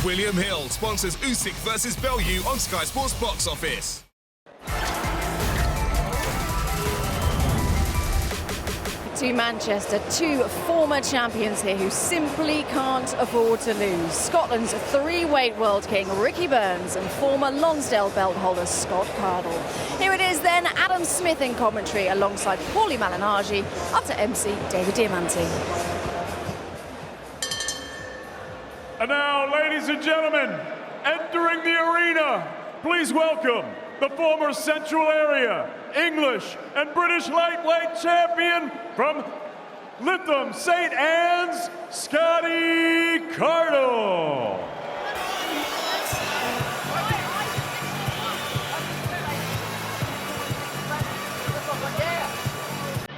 William Hill sponsors Usyk versus Bellew on Sky Sports Box Office. To Manchester, two former champions here who simply can't afford to lose. Scotland's three-weight world king Ricky Burns and former Lonsdale belt holder Scott Cardle. Here it is then, Adam Smith in commentary alongside Paulie Malignaggi, up to MC David Diamante. And now, ladies and gentlemen, entering the arena, please welcome the former Central Area, English and British lightweight champion from Lytham St. Anne's, Scotty Cardle.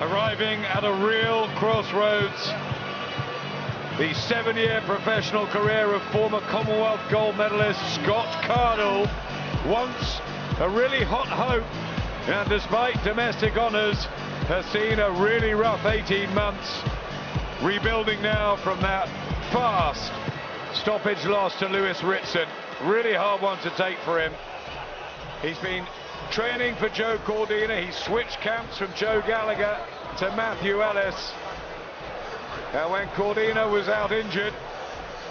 Arriving at a real crossroads, the 7-year professional career of former Commonwealth gold medalist Scott Cardle, once a really hot hope, and despite domestic honours, has seen a really rough 18 months, rebuilding now from that fast stoppage loss to Lewis Rickster. Really hard one to take for him. He's been training for Joe Cordina. He switched camps from Joe Gallagher to Matthew Ellis. And when Cordina was out injured,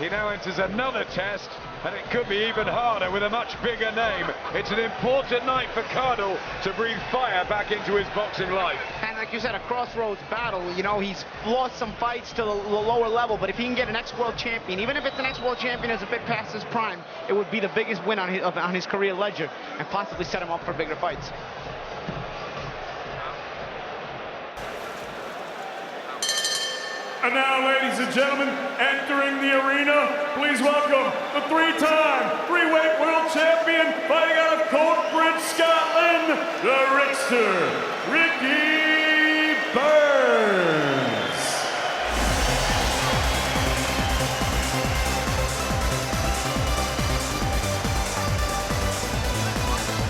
he now enters another test, and it could be even harder with a much bigger name. It's an important night for Cardle to breathe fire back into his boxing life. And like you said, a crossroads battle. You know, he's lost some fights to the lower level, but if he can get an ex-world champion, even if it's an ex-world champion is a bit past his prime, it would be the biggest win on his career ledger and possibly set him up for bigger fights. And now, ladies and gentlemen, entering the arena, please welcome the three-time three-weight world champion fighting out of Coatbridge, Scotland, the Rickster, Ricky Burns.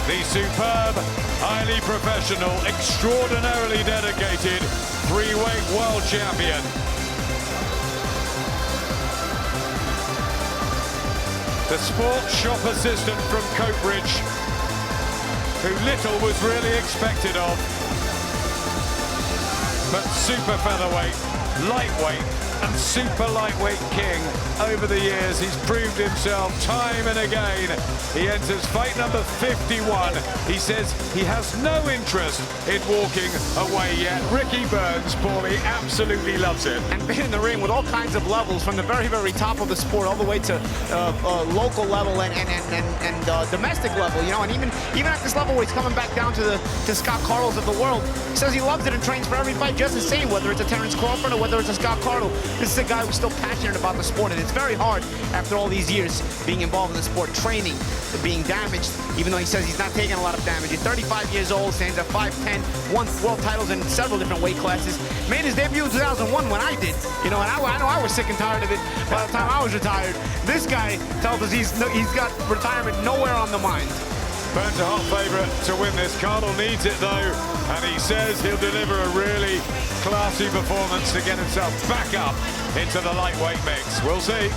The superb, highly professional, extraordinarily dedicated three-weight world champion. The sports shop assistant from Coatbridge, who little was really expected of. But super featherweight, lightweight, and super lightweight king. Over the years, he's proved himself time and again. He enters fight number 51. He says he has no interest in walking away yet. Ricky Burns, Paulie, absolutely loves it. And been in the ring with all kinds of levels, from the very, very top of the sport all the way to local level and domestic level, you know, and even at this level where he's coming back down to Scott Cardles of the world. He says he loves it and trains for every fight just the same, whether it's a Terence Crawford or whether it's a Scott Cardle. This is a guy who's still passionate about the sport, and it's very hard after all these years being involved in the sport, training, being damaged, even though he says he's not taking a lot of damage. He's 35 years old, stands at 5'10", won world titles in several different weight classes, made his debut in 2001 when I did, you know, and I know I was sick and tired of it by the time I was retired. This guy tells us he's got retirement nowhere on the mind. Burns a hot favourite to win this. Cardle needs it though, and he says he'll deliver a really classy performance to get himself back up into the lightweight mix. We'll see.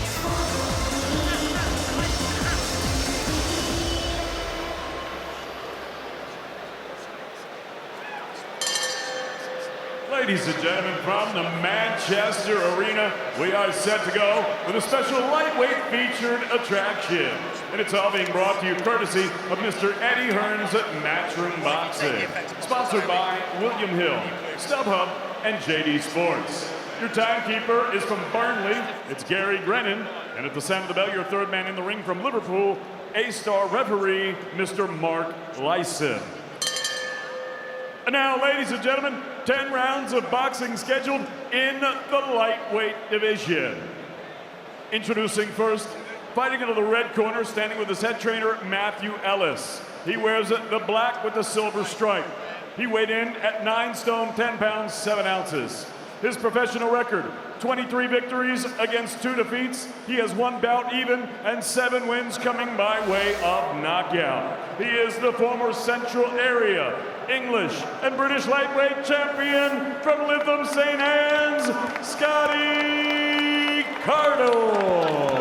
Ladies and gentlemen, from the Manchester Arena, we are set to go with a special lightweight featured attraction. And it's all being brought to you courtesy of Mr. Eddie Hearn's Matchroom Boxing. Sponsored by William Hill, StubHub, and JD Sports. Your timekeeper is from Burnley. It's Gary Grennan. And at the sound of the bell, your third man in the ring from Liverpool, A-star referee, Mr. Mark Lyson. And now, ladies and gentlemen, 10 rounds of boxing scheduled in the lightweight division. Introducing first, fighting into the red corner, standing with his head trainer, Matthew Ellis. He wears the black with the silver stripe. He weighed in at 9 stone, 10 pounds, 7 ounces. His professional record, 23 victories against 2 defeats. He has 1 bout even and 7 wins coming by way of knockout. He is the former Central Area, English and British lightweight champion from Lytham St. Anne's, Scotty Cardle.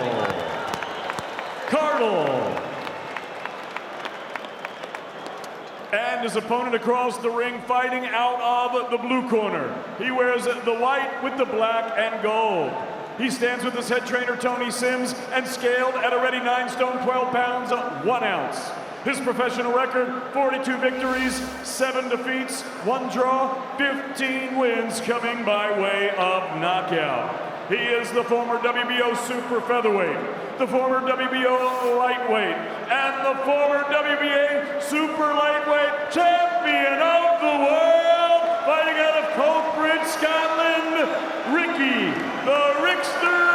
And his opponent across the ring, fighting out of the blue corner. He wears the white with the black and gold. He stands with his head trainer, Tony Sims, and scaled at a ready 9 stone, 12 pounds, 1 ounce. His professional record, 42 victories, 7 defeats, 1 draw, 15 wins coming by way of knockout. He is the former WBO super featherweight, the former WBO lightweight, and the former WBA super lightweight champion of the world, fighting out of Coatbridge, Scotland, Ricky the Rickster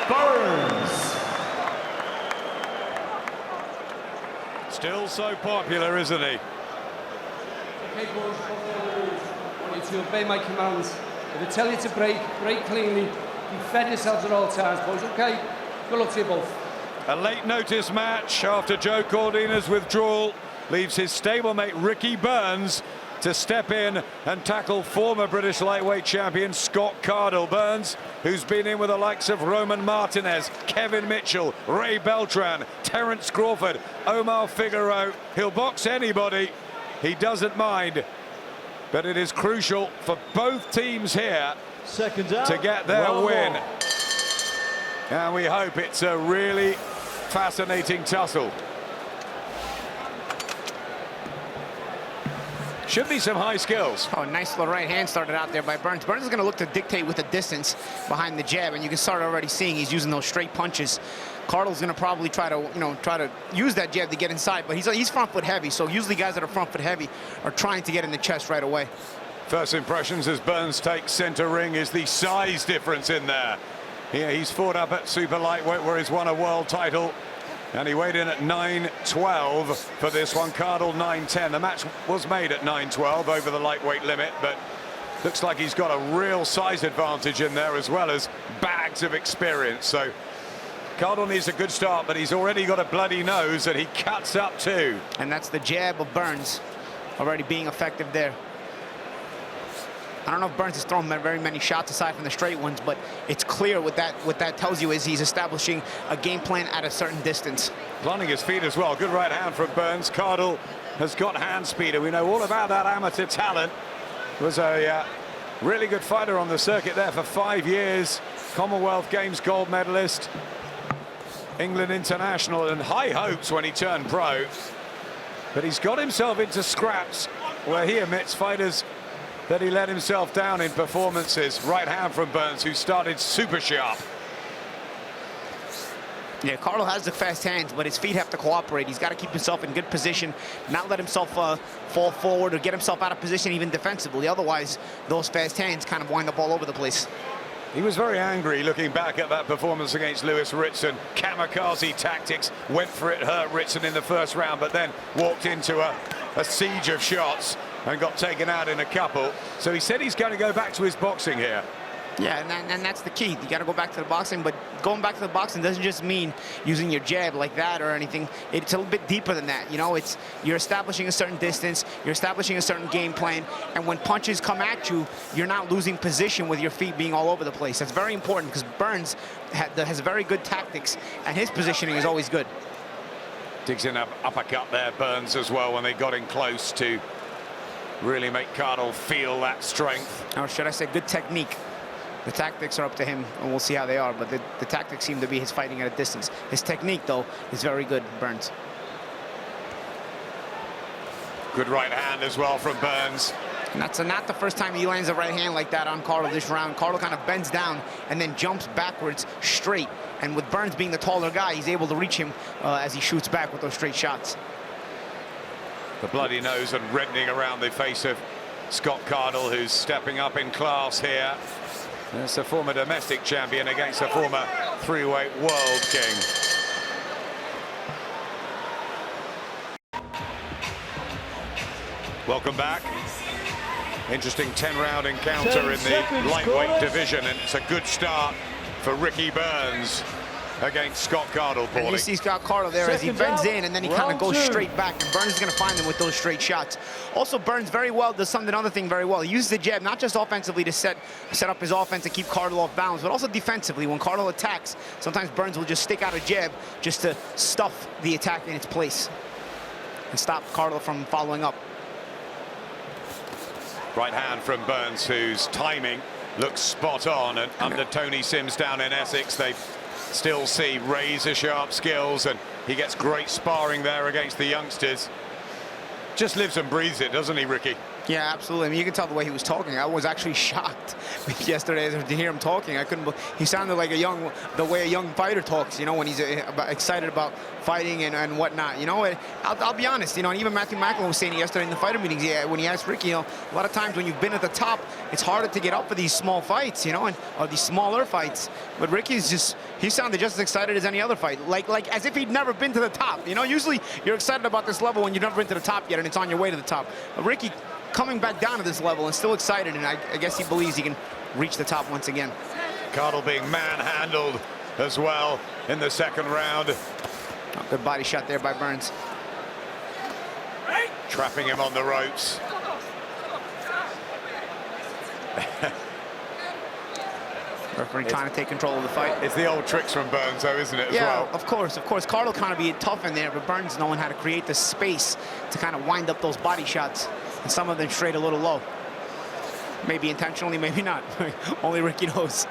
Burns. Still so popular, isn't he? Okay, boys, I want you to obey my commands. If I tell you to break, break cleanly. Defend yourselves at all times, boys, okay? Good luck to you both. A late notice match after Joe Cordina's withdrawal leaves his stablemate Ricky Burns to step in and tackle former British lightweight champion Scott Cardle. Burns, who's been in with the likes of Roman Martinez, Kevin Mitchell, Ray Beltran, Terence Crawford, Omar Figueroa. He'll box anybody. He doesn't mind. But it is crucial for both teams here to get their win. And we hope it's a really fascinating tussle. Should be some high skills. Oh, nice little right hand started out there by Burns. Burns is going to look to dictate with the distance behind the jab, and you can start already seeing he's using those straight punches. Cardle's going to probably try to use that jab to get inside, but he's front foot heavy, so usually guys that are front foot heavy are trying to get in the chest right away. First impressions as Burns takes center ring is the size difference in there. Yeah, he's fought up at super lightweight where he's won a world title. And he weighed in at 9.12 for this one. Cardle 9.10. The match was made at 9.12 over the lightweight limit, but looks like he's got a real size advantage in there as well as bags of experience. So Cardle needs a good start, but he's already got a bloody nose and he cuts up too. And that's the jab of Burns already being effective there. I don't know if Burns has thrown very many shots aside from the straight ones, but it's clear what that tells you is he's establishing a game plan at a certain distance. Planting his feet as well. Good right hand from Burns. Cardle has got hand speed, and we know all about that amateur talent. Was a really good fighter on the circuit there for 5 years. Commonwealth Games gold medalist, England international, and high hopes when he turned pro. But he's got himself into scraps where he admits fighters that he let himself down in performances. Right hand from Burns, who started super sharp. Yeah, Cardle has the fast hands, but his feet have to cooperate. He's got to keep himself in good position, not let himself fall forward or get himself out of position even defensively. Otherwise, those fast hands kind of wind up all over the place. He was very angry looking back at that performance against Lewis Ritson. Kamikaze tactics, went for it, hurt Ritson in the first round, but then walked into a siege of shots and got taken out in a couple. So he said he's going to go back to his boxing here. Yeah, and that's the key. You got to go back to the boxing, but going back to the boxing doesn't just mean using your jab like that or anything. It's a little bit deeper than that. You know, you're establishing a certain distance, you're establishing a certain game plan, and when punches come at you, you're not losing position with your feet being all over the place. That's very important because Burns has very good tactics, and his positioning is always good. Digs in an uppercut there, Burns, as well, when they got in close to really make Cardle feel that strength. Or should I say good technique. The tactics are up to him, and we'll see how they are, but the tactics seem to be his fighting at a distance. His technique, though, is very good, Burns. Good right hand as well from Burns. And that's not the first time he lands a right hand like that on Cardle this round. Cardle kind of bends down and then jumps backwards straight. And with Burns being the taller guy, he's able to reach him as he shoots back with those straight shots. The bloody nose and reddening around the face of Scott Cardle, who's stepping up in class here. It's a former domestic champion against a former three-weight world king. Welcome back. Interesting 10-round encounter in the lightweight division, and it's a good start for Ricky Burns. against Scott Cardle, Paulie. And you see Scott Cardle there as he bends in, and then he kind of goes straight back, and Burns is going to find him with those straight shots. Also, Burns very well does another thing very well. He uses the jab not just offensively to set up his offense and keep Cardle off balance, but also defensively. When Cardle attacks, sometimes Burns will just stick out a jab just to stuff the attack in its place and stop Cardle from following up. Right hand from Burns, whose timing looks spot on, and under Tony Sims down in Essex, they still see razor-sharp skills, and he gets great sparring there against the youngsters. Just lives and breathes it, doesn't he, Ricky? Yeah, absolutely. I mean, you can tell the way he was talking. I was actually shocked yesterday to hear him talking. I couldn't. He sounded like the way a young fighter talks. You know, when he's excited about fighting and whatnot. You know, I'll be honest. You know, and even Matthew Macklin was saying yesterday in the fighter meetings. Yeah, when he asked Ricky, you know, a lot of times when you've been at the top, it's harder to get up for these small fights. You know, or these smaller fights. But Ricky's he sounded just as excited as any other fight. Like as if he'd never been to the top. You know, usually you're excited about this level when you've never been to the top yet, and it's on your way to the top. But Ricky coming back down to this level and still excited, and I guess he believes he can reach the top once again. Cardle being manhandled as well in the second round. Oh, good body shot there by Burns. Trapping him on the ropes. Referee trying to take control of the fight. It's the old tricks from Burns, though, isn't it, as well? Of course. Cardle kind of be tough in there, but Burns knowing how to create the space to kind of wind up those body shots, and some of them straight a little low. Maybe intentionally, maybe not. Only Ricky knows.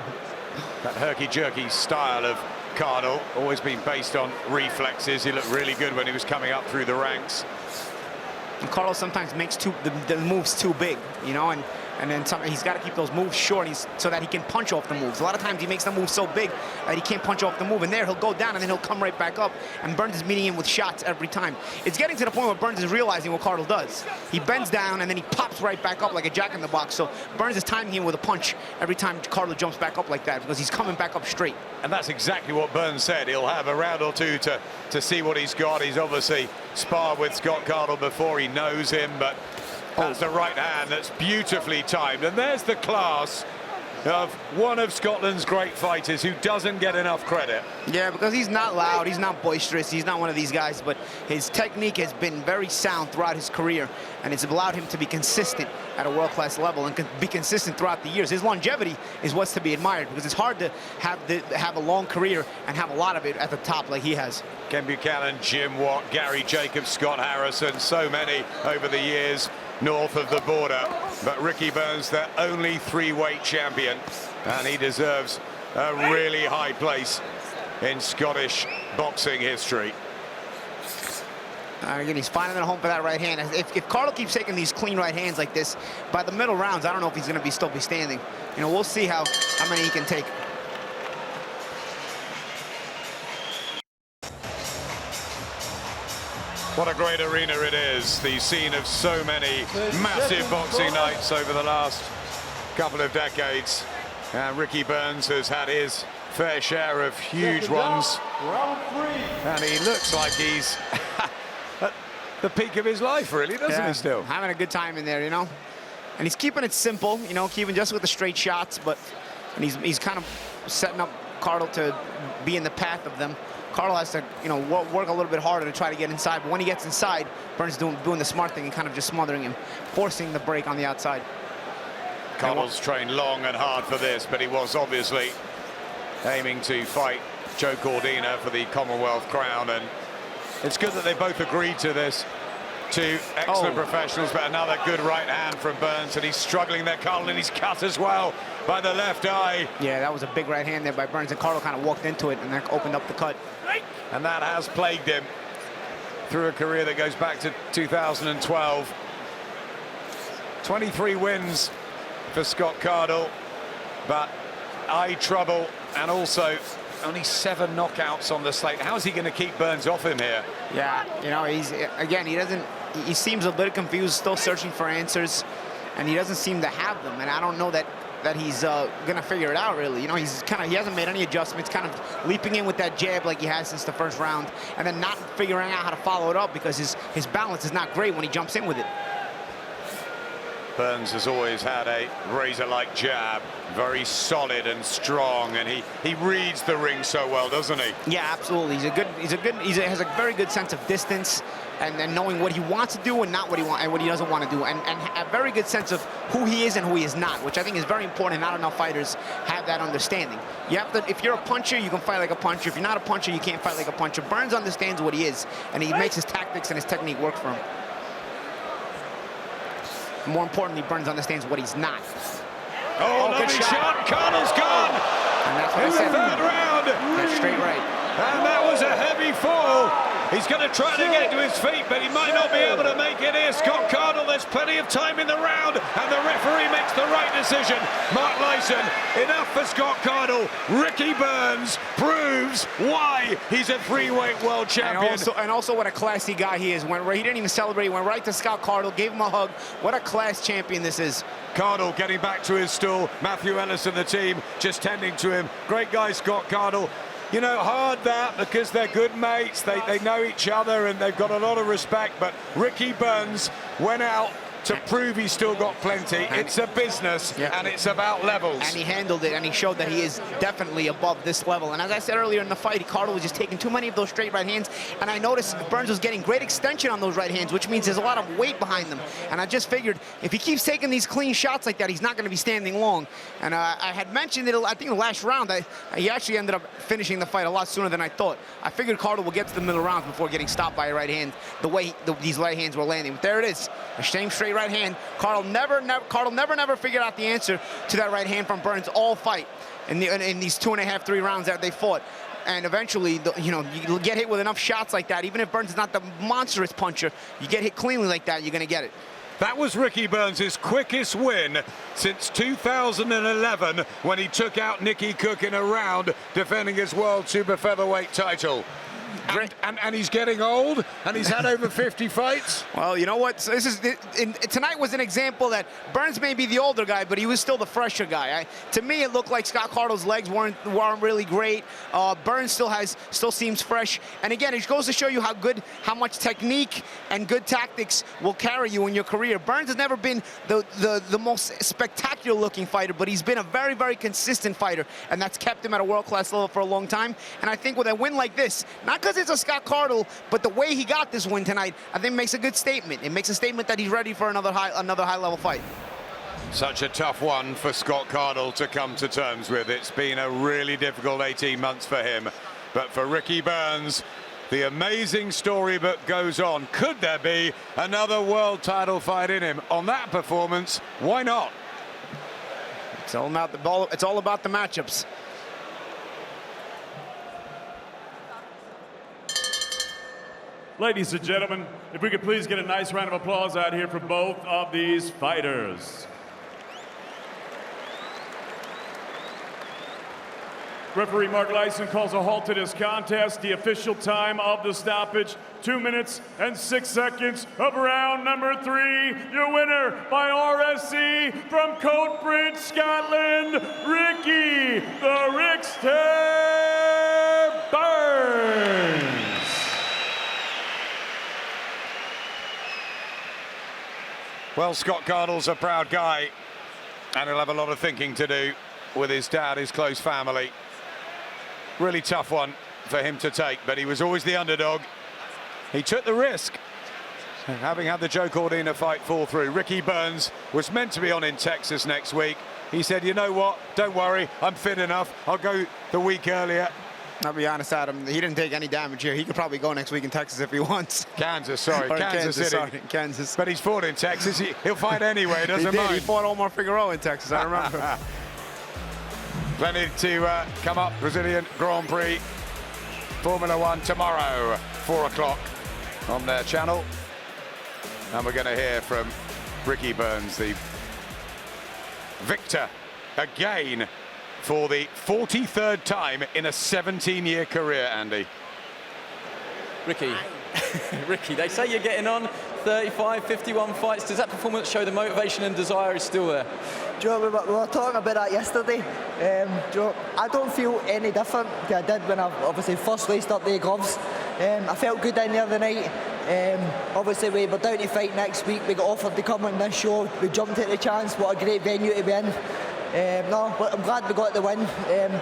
That herky-jerky style of Cardle, always been based on reflexes. He looked really good when he was coming up through the ranks. And Cardle sometimes makes the moves too big, you know, and then he's got to keep those moves short so that he can punch off the moves. A lot of times he makes the move so big that he can't punch off the move, and there he'll go down and then he'll come right back up, and Burns is meeting him with shots every time. It's getting to the point where Burns is realizing what Cardle does. He bends down and then he pops right back up like a jack in the box, so Burns is timing him with a punch every time Cardle jumps back up like that because he's coming back up straight. And that's exactly what Burns said. He'll have a round or two to see what he's got. He's obviously sparred with Scott Cardle before, he knows him, but that's the right hand that's beautifully timed. And there's the class of one of Scotland's great fighters who doesn't get enough credit. Yeah, because he's not loud, he's not boisterous, he's not one of these guys, but his technique has been very sound throughout his career, and it's allowed him to be consistent at a world-class level and be consistent throughout the years. His longevity is what's to be admired, because it's hard to have a long career and have a lot of it at the top like he has. Ken Buchanan, Jim Watt, Gary Jacobs, Scott Harrison, so many over the years north of the border. But Ricky Burns, their only three-weight champion, and he deserves a really high place in Scottish boxing history. Again, he's finding it home for that right hand. If Cardle keeps taking these clean right hands like this, by the middle rounds, I don't know if he's going to still be standing. You know, we'll see how many he can take. What a great arena it is, the scene of so many massive boxing nights over the last couple of decades. And Ricky Burns has had his fair share of huge ones. And he looks like he's at the peak of his life, really, doesn't he, still? Having a good time in there, you know. And he's keeping it simple, you know, keeping just with the straight shots, and he's kind of setting up Cardle to be in the path of them. Cardle has to, you know, work a little bit harder to try to get inside, but when he gets inside, Burns doing the smart thing and kind of just smothering him, forcing the break on the outside. Cardle's trained long and hard for this, but he was obviously aiming to fight Joe Cordina for the Commonwealth crown, and it's good that they both agreed to this. Two excellent professionals, but another good right hand from Burns, and he's struggling there, Cardle, and he's cut as well by the left eye. Yeah, that was a big right hand there by Burns, and Cardle kind of walked into it and then opened up the cut. And that has plagued him through a career that goes back to 2012. 23 wins for Scott Cardle, but eye trouble, and also only 7 knockouts on the slate. How is he going to keep Burns off him here? Yeah, you know, he seems a bit confused, still searching for answers, and he doesn't seem to have them, and I don't know that he's gonna figure it out, really. You know, he hasn't made any adjustments, kind of leaping in with that jab like he has since the first round, and then not figuring out how to follow it up because his balance is not great when he jumps in with it. Burns has always had a razor-like jab, very solid and strong, and he reads the ring so well, doesn't he? Yeah, absolutely. He has a very good sense of distance and knowing what he wants to do and not what he doesn't want to do, and a very good sense of who he is and who he is not, which I think is very important. Not enough fighters have that understanding. You have to, if you're a puncher, you can fight like a puncher. If you're not a puncher, you can't fight like a puncher. Burns understands what he is, and he makes his tactics and his technique work for him. More importantly, Burns understands what he's not. Oh, lovely shot. Cardle's gone. And that's what in the third round. That's straight right. And that was a heavy fall. He's going to try to get to his feet, but he might not be able to make it here. Scott Cardle, there's plenty of time in the round, and the referee makes the right decision. Mark Lyson, enough for Scott Cardle. Ricky Burns proves why he's a three-weight world champion. And also what a classy guy he is. He didn't even celebrate. He went right to Scott Cardle, gave him a hug. What a class champion this is. Cardle getting back to his stool. Matthew Ellis and the team just tending to him. Great guy, Scott Cardle. You know, hard that because they're good mates. They know each other and they've got a lot of respect. But Ricky Burns went out to prove he's still got plenty. It's a business, and it's about levels. And he handled it, and he showed that he is definitely above this level. And as I said earlier in the fight, Cardle was just taking too many of those straight right hands, and I noticed Burns was getting great extension on those right hands, which means there's a lot of weight behind them. And I just figured if he keeps taking these clean shots like that, he's not going to be standing long. And I had mentioned it, I think, the last round. He actually ended up finishing the fight a lot sooner than I thought. I figured Cardle will get to the middle rounds before getting stopped by a right hand, the way these right hands were landing. But there it is, the same straight right hand. Cardle never figured out the answer to that right hand from Burns all fight in these 2.5, 3 rounds that they fought. And eventually, you get hit with enough shots like that, even if Burns is not the monstrous puncher, you get hit cleanly like that, you're going to get it. That was Ricky Burns' quickest win since 2011 when he took out Nicky Cook in a round defending his world super featherweight title. And he's getting old, and he's had over 50 fights. Well, you know what? So tonight was an example that Burns may be the older guy, but he was still the fresher guy. To me, it looked like Scott Cardle's legs weren't really great. Burns still seems fresh. And again, it goes to show you how much technique and good tactics will carry you in your career. Burns has never been the most spectacular-looking fighter, but he's been a very, very consistent fighter, and that's kept him at a world-class level for a long time. And I think with a win like this, not because it's a Scott Cardle, but the way he got this win tonight, I think makes a good statement. It makes a statement that he's ready for another high-level fight. Such a tough one for Scott Cardle to come to terms with. It's been a really difficult 18 months for him. But for Ricky Burns, the amazing storybook goes on. Could there be another world title fight in him? On that performance, why not? It's all about the ball. It's all about the matchups. Ladies and gentlemen, if we could please get a nice round of applause out here for both of these fighters. Referee Mark Lyson calls a halt to this contest. The official time of the stoppage, 2 minutes and 6 seconds of round number 3. Your winner by RSC from Coatbridge, Scotland, Ricky the Rickster Burns. Well, Scott Cardle's a proud guy, and he'll have a lot of thinking to do with his dad, his close family. Really tough one for him to take, but he was always the underdog. He took the risk, having had the Joe Cordina fight fall through. Ricky Burns was meant to be on in Texas next week. He said, you know what, don't worry, I'm fit enough. I'll go the week earlier. I'll be honest, Adam, he didn't take any damage here. He could probably go next week in Texas if he wants. Kansas, sorry, Kansas City. Sorry, Kansas. But he's fought in Texas. He'll fight anyway, doesn't mind. He fought Omar Figueroa in Texas, I remember. Plenty to come up. Brazilian Grand Prix, Formula One tomorrow, 4 o'clock on their channel. And we're going to hear from Ricky Burns, the victor again for the 43rd time in a 17-year career, Andy. Ricky, Ricky, they say you're getting on 35, 51 fights. Does that performance show the motivation and desire is still there? Do you know, we were talking about that yesterday. I don't feel any different than I did when I obviously first laced up the gloves. I felt good in there the night. Obviously, we were down to fight next week. We got offered to come on this show. We jumped at the chance. What a great venue to be in. No, but I'm glad we got the win.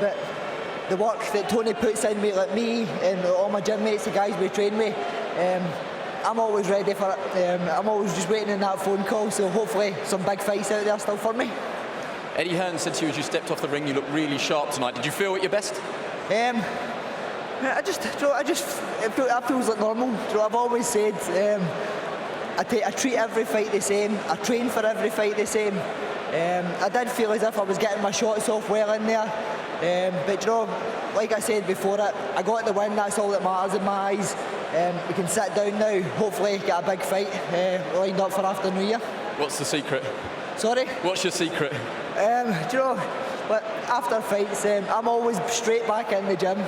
But the work that Tony puts in, like me and all my gym mates, the guys we train with, I'm always ready for it. I'm always just waiting on that phone call. So hopefully, some big fights out there still for me. Eddie Hearn said to you as you stepped off the ring, you looked really sharp tonight. Did you feel at your best? I feels like normal. I've always said I treat every fight the same. I train for every fight the same. I did feel as if I was getting my shots off well in there. But like I said before it, I got the win. That's all that matters in my eyes. We can sit down now. Hopefully, get a big fight lined up for after New Year. What's the secret? Sorry? What's your secret? But after fights, I'm always straight back in the gym.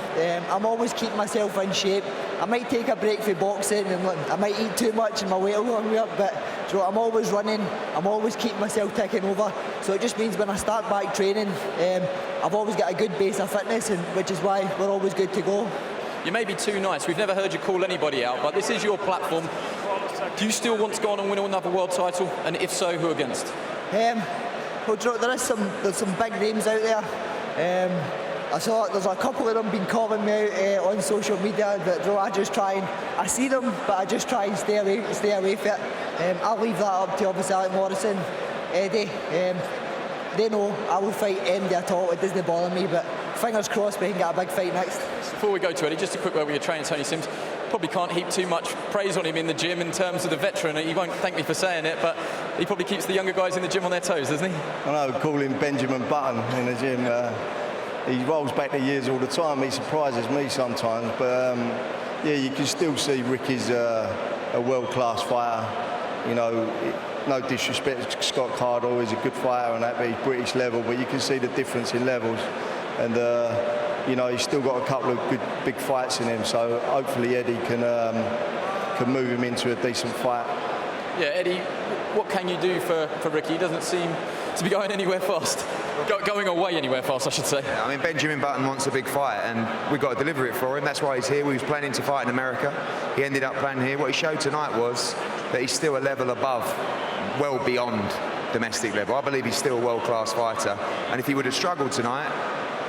I'm always keeping myself in shape. I might take a break for boxing and I might eat too much and my weight will go me up, but I'm always running. I'm always keeping myself ticking over. So it just means when I start back training, I've always got a good base of fitness, and which is why we're always good to go. You may be too nice. We've never heard you call anybody out, but this is your platform. Do you still want to go on and win another world title? And if so, who against? Well, there's some big names out there. I saw there's a couple of them been calling me out on social media, but I see them, but I just try and stay away from it. I'll leave that up to obviously Alec Morrison, Eddie. They know I will fight anybody at all. It doesn't bother me, but fingers crossed we can get a big fight next. Before we go to Eddie, just a quick word with your trainer, Tony Sims. Probably can't heap too much praise on him in the gym in terms of the veteran. He won't thank me for saying it, but he probably keeps the younger guys in the gym on their toes, doesn't he? I know, call him Benjamin Button in the gym. He rolls back the years all the time. He surprises me sometimes, but yeah, you can still see Ricky's a world-class fighter. You know, no disrespect to Scotty Cardle, he's a good fighter and that, but he's British level, but you can see the difference in levels. And you know, he's still got a couple of good big fights in him, so hopefully Eddie can move him into a decent fight. Yeah, Eddie, what can you do for Ricky? He doesn't seem to be going anywhere fast. Going away anywhere fast, I should say. Yeah, I mean, Benjamin Button wants a big fight, and we've got to deliver it for him. That's why he's here. We was planning to fight in America. He ended up playing here. What he showed tonight was that he's still a level above, well beyond domestic level. I believe he's still a world-class fighter, and if he would have struggled tonight,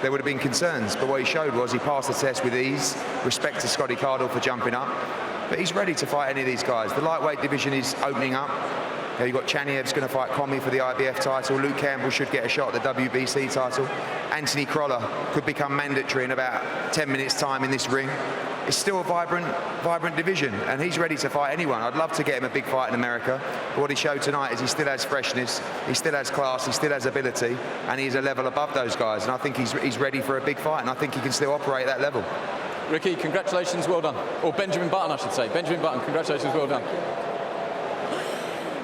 there would have been concerns. But what he showed was he passed the test with ease. Respect to Scotty Cardle for jumping up. But he's ready to fight any of these guys. The lightweight division is opening up. You've got Chaniev's going to fight Comey for the IBF title. Luke Campbell should get a shot at the WBC title. Anthony Crolla could become mandatory in about 10 minutes' time in this ring. It's still a vibrant division, and he's ready to fight anyone. I'd love to get him a big fight in America, but what he showed tonight is he still has freshness, he still has class, he still has ability, and he's a level above those guys, and I think he's ready for a big fight, and I think he can still operate at that level. Ricky, congratulations, well done. Or Benjamin Button, I should say. Benjamin Button, congratulations, well done.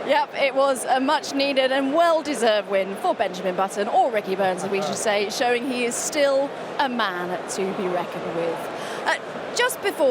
Yep, it was a much-needed and well-deserved win for Benjamin Button, or Ricky Burns, as we should say, showing he is still a man to be reckoned with. Just before